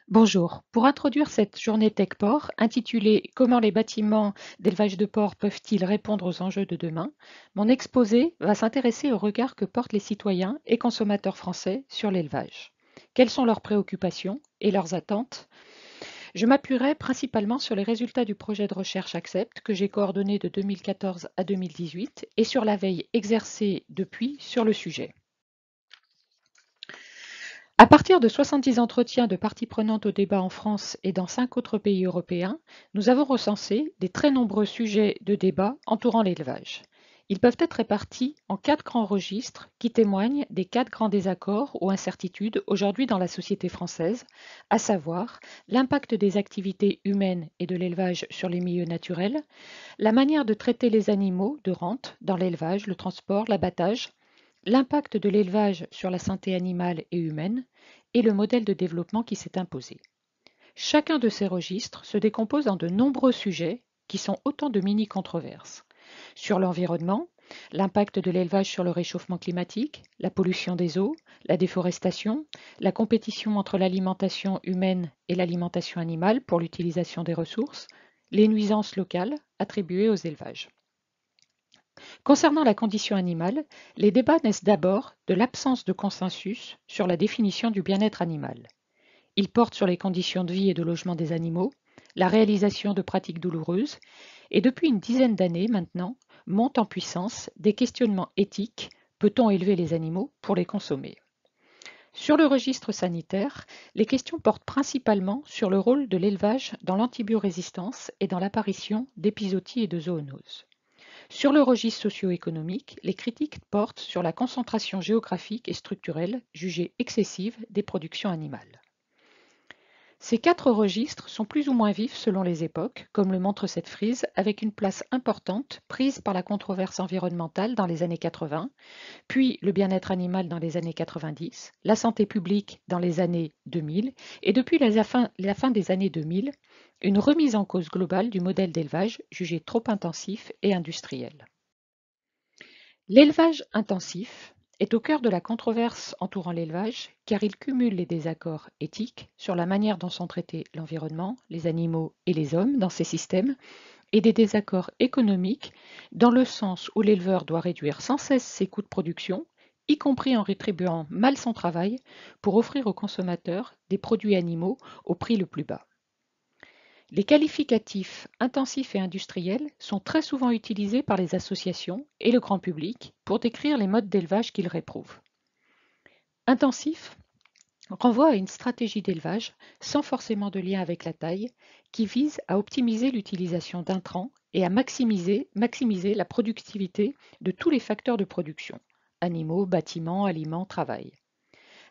Bonjour. Pour introduire cette journée TechPort, intitulée Comment les bâtiments d'élevage de porcs peuvent-ils répondre aux enjeux de demain, mon exposé va s'intéresser au regard que portent les citoyens et consommateurs français sur l'élevage. Quelles sont leurs préoccupations et leurs attentes? Je m'appuierai principalement sur les résultats du projet de recherche Accept que j'ai coordonné de 2014 à 2018 et sur la veille exercée depuis sur le sujet. À partir de 70 entretiens de parties prenantes au débat en France et dans 5 autres pays européens, nous avons recensé des très nombreux sujets de débat entourant l'élevage. Ils peuvent être répartis en 4 grands registres qui témoignent des 4 grands désaccords ou incertitudes aujourd'hui dans la société française, à savoir l'impact des activités humaines et de l'élevage sur les milieux naturels, la manière de traiter les animaux de rente dans l'élevage, le transport, l'abattage, l'impact de l'élevage sur la santé animale et humaine et le modèle de développement qui s'est imposé. Chacun de ces registres se décompose en de nombreux sujets qui sont autant de mini-controverses. Sur l'environnement, l'impact de l'élevage sur le réchauffement climatique, la pollution des eaux, la déforestation, la compétition entre l'alimentation humaine et l'alimentation animale pour l'utilisation des ressources, les nuisances locales attribuées aux élevages. Concernant la condition animale, les débats naissent d'abord de l'absence de consensus sur la définition du bien-être animal. Ils portent sur les conditions de vie et de logement des animaux, la réalisation de pratiques douloureuses, et depuis une dizaine d'années maintenant, montent en puissance des questionnements éthiques. Peut-on élever les animaux pour les consommer? Sur le registre sanitaire, les questions portent principalement sur le rôle de l'élevage dans l'antibiorésistance et dans l'apparition d'épizooties et de zoonoses. Sur le registre socio-économique, les critiques portent sur la concentration géographique et structurelle jugée excessive des productions animales. Ces 4 registres sont plus ou moins vifs selon les époques, comme le montre cette frise, avec une place importante prise par la controverse environnementale dans les années 80, puis le bien-être animal dans les années 90, la santé publique dans les années 2000, et depuis la fin des années 2000, une remise en cause globale du modèle d'élevage jugé trop intensif et industriel. L'élevage intensif est au cœur de la controverse entourant l'élevage car il cumule les désaccords éthiques sur la manière dont sont traités l'environnement, les animaux et les hommes dans ces systèmes et des désaccords économiques dans le sens où l'éleveur doit réduire sans cesse ses coûts de production, y compris en rétribuant mal son travail, pour offrir aux consommateurs des produits animaux au prix le plus bas. Les qualificatifs intensifs et industriels sont très souvent utilisés par les associations et le grand public pour décrire les modes d'élevage qu'ils réprouvent. Intensif renvoie à une stratégie d'élevage sans forcément de lien avec la taille qui vise à optimiser l'utilisation d'intrants et à maximiser la productivité de tous les facteurs de production, animaux, bâtiments, aliments, travail.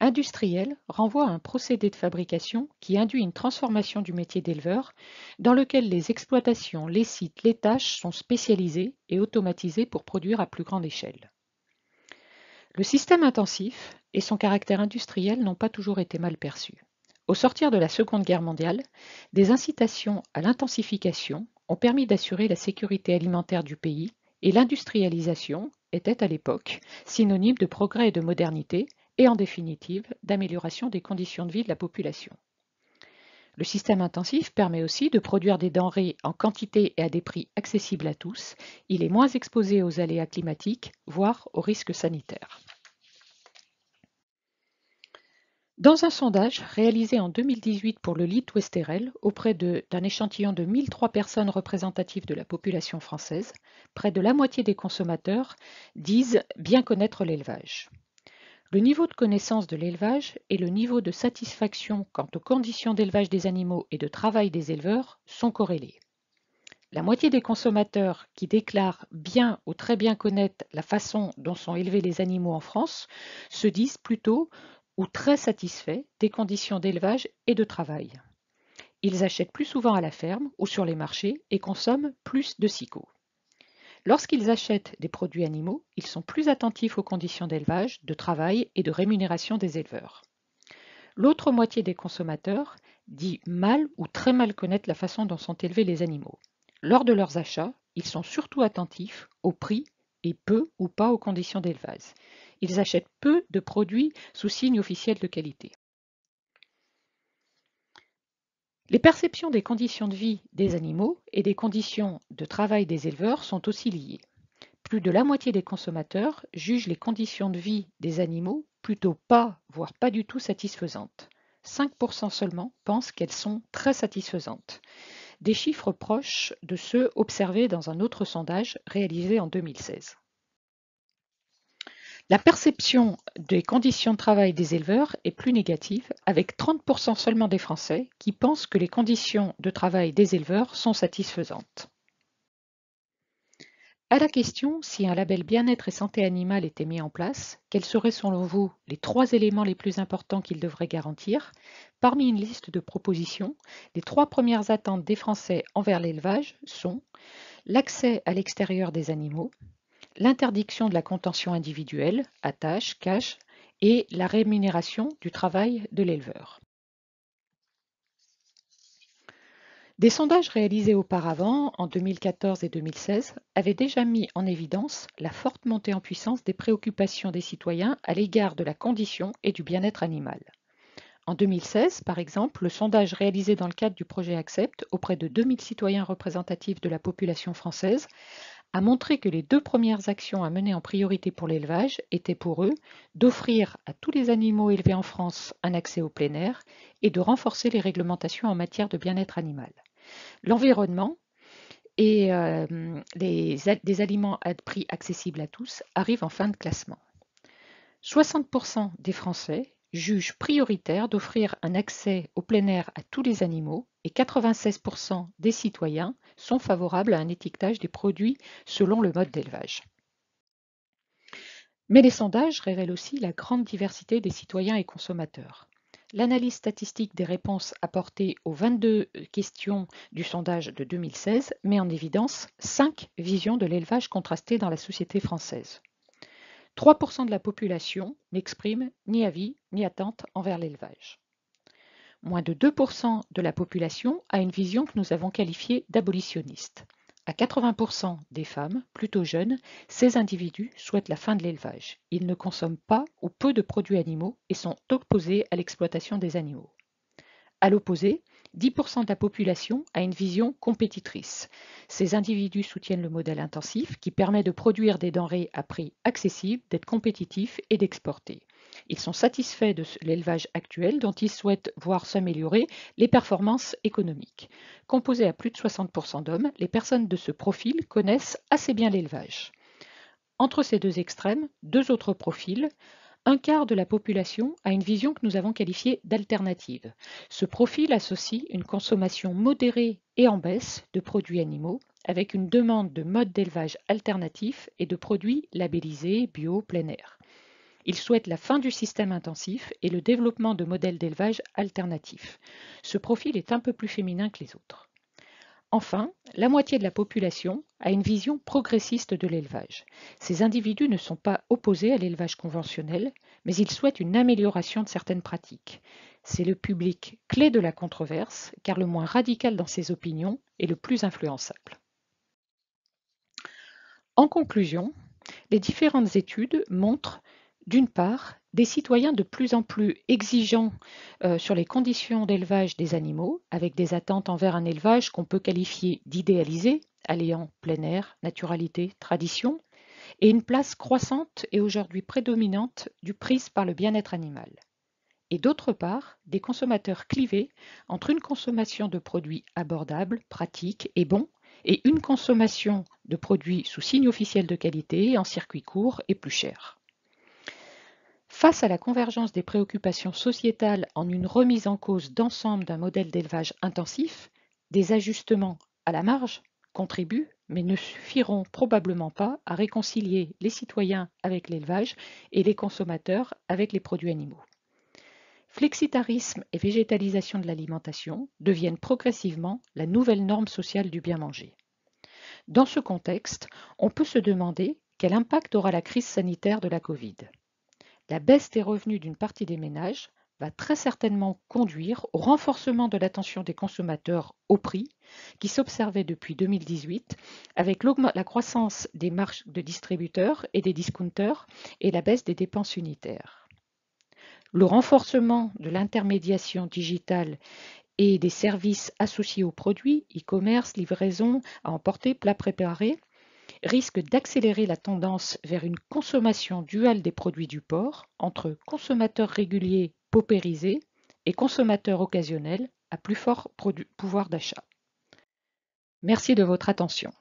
Industriel renvoie à un procédé de fabrication qui induit une transformation du métier d'éleveur dans lequel les exploitations, les sites, les tâches sont spécialisées et automatisées pour produire à plus grande échelle. Le système intensif et son caractère industriel n'ont pas toujours été mal perçus. Au sortir de la Seconde Guerre mondiale, des incitations à l'intensification ont permis d'assurer la sécurité alimentaire du pays et l'industrialisation était à l'époque synonyme de progrès et de modernité et en définitive d'amélioration des conditions de vie de la population. Le système intensif permet aussi de produire des denrées en quantité et à des prix accessibles à tous. Il est moins exposé aux aléas climatiques, voire aux risques sanitaires. Dans un sondage réalisé en 2018 pour le Lit Ouesterel auprès d'un échantillon de 1003 personnes représentatives de la population française, près de la moitié des consommateurs disent bien connaître l'élevage. Le niveau de connaissance de l'élevage et le niveau de satisfaction quant aux conditions d'élevage des animaux et de travail des éleveurs sont corrélés. La moitié des consommateurs qui déclarent bien ou très bien connaître la façon dont sont élevés les animaux en France se disent plutôt ou très satisfaits des conditions d'élevage et de travail. Ils achètent plus souvent à la ferme ou sur les marchés et consomment plus de SICO. Lorsqu'ils achètent des produits animaux, ils sont plus attentifs aux conditions d'élevage, de travail et de rémunération des éleveurs. L'autre moitié des consommateurs dit mal ou très mal connaître la façon dont sont élevés les animaux. Lors de leurs achats, ils sont surtout attentifs au prix et peu ou pas aux conditions d'élevage. Ils achètent peu de produits sous signe officiel de qualité. Les perceptions des conditions de vie des animaux et des conditions de travail des éleveurs sont aussi liées. Plus de la moitié des consommateurs jugent les conditions de vie des animaux plutôt pas, voire pas du tout satisfaisantes. 5% seulement pensent qu'elles sont très satisfaisantes. Des chiffres proches de ceux observés dans un autre sondage réalisé en 2016. La perception des conditions de travail des éleveurs est plus négative, avec 30% seulement des Français qui pensent que les conditions de travail des éleveurs sont satisfaisantes. À la question si un label bien-être et santé animale était mis en place, quels seraient selon vous les 3 éléments les plus importants qu'il devrait garantir? Parmi une liste de propositions, les 3 premières attentes des Français envers l'élevage sont l'accès à l'extérieur des animaux, l'interdiction de la contention individuelle, attache, cache, et la rémunération du travail de l'éleveur. Des sondages réalisés auparavant, en 2014 et 2016, avaient déjà mis en évidence la forte montée en puissance des préoccupations des citoyens à l'égard de la condition et du bien-être animal. En 2016, par exemple, le sondage réalisé dans le cadre du projet Accept auprès de 2000 citoyens représentatifs de la population française a montré que les 2 premières actions à mener en priorité pour l'élevage étaient pour eux d'offrir à tous les animaux élevés en France un accès au plein air et de renforcer les réglementations en matière de bien-être animal. L'environnement et des aliments à prix accessibles à tous arrivent en fin de classement. 60% des Français jugent prioritaire d'offrir un accès au plein air à tous les animaux et 96% des citoyens sont favorables à un étiquetage des produits selon le mode d'élevage. Mais les sondages révèlent aussi la grande diversité des citoyens et consommateurs. L'analyse statistique des réponses apportées aux 22 questions du sondage de 2016 met en évidence 5 visions de l'élevage contrastées dans la société française. 3% de la population n'exprime ni avis ni attente envers l'élevage. Moins de 2% de la population a une vision que nous avons qualifiée d'abolitionniste. À 80% des femmes, plutôt jeunes, ces individus souhaitent la fin de l'élevage. Ils ne consomment pas ou peu de produits animaux et sont opposés à l'exploitation des animaux. À l'opposé, 10% de la population a une vision compétitrice. Ces individus soutiennent le modèle intensif qui permet de produire des denrées à prix accessible, d'être compétitifs et d'exporter. Ils sont satisfaits de l'élevage actuel dont ils souhaitent voir s'améliorer les performances économiques. Composés à plus de 60% d'hommes, les personnes de ce profil connaissent assez bien l'élevage. Entre ces deux extrêmes, 2 autres profils. Un quart de la population a une vision que nous avons qualifiée d'alternative. Ce profil associe une consommation modérée et en baisse de produits animaux avec une demande de modes d'élevage alternatifs et de produits labellisés bio plein air. Il souhaite la fin du système intensif et le développement de modèles d'élevage alternatifs. Ce profil est un peu plus féminin que les autres. Enfin, la moitié de la population a une vision progressiste de l'élevage. Ces individus ne sont pas opposés à l'élevage conventionnel, mais ils souhaitent une amélioration de certaines pratiques. C'est le public clé de la controverse, car le moins radical dans ses opinions est le plus influençable. En conclusion, les différentes études montrent, d'une part, des citoyens de plus en plus exigeants sur les conditions d'élevage des animaux, avec des attentes envers un élevage qu'on peut qualifier d'idéalisé, alliant plein air, naturalité, tradition, et une place croissante et aujourd'hui prédominante du prise par le bien-être animal. Et d'autre part, des consommateurs clivés entre une consommation de produits abordables, pratiques et bons, et une consommation de produits sous signe officiel de qualité, en circuit court et plus chers. Face à la convergence des préoccupations sociétales en une remise en cause d'ensemble d'un modèle d'élevage intensif, des ajustements à la marge contribuent, mais ne suffiront probablement pas à réconcilier les citoyens avec l'élevage et les consommateurs avec les produits animaux. Flexitarisme et végétalisation de l'alimentation deviennent progressivement la nouvelle norme sociale du bien manger. Dans ce contexte, on peut se demander quel impact aura la crise sanitaire de la Covid. La baisse des revenus d'une partie des ménages va très certainement conduire au renforcement de l'attention des consommateurs au prix qui s'observait depuis 2018 avec la croissance des marges de distributeurs et des discounters et la baisse des dépenses unitaires. Le renforcement de l'intermédiation digitale et des services associés aux produits, e-commerce, livraison, à emporter, plats préparés, risquent d'accélérer la tendance vers une consommation duale des produits du porc entre consommateurs réguliers paupérisés et consommateurs occasionnels à plus fort pouvoir d'achat. Merci de votre attention.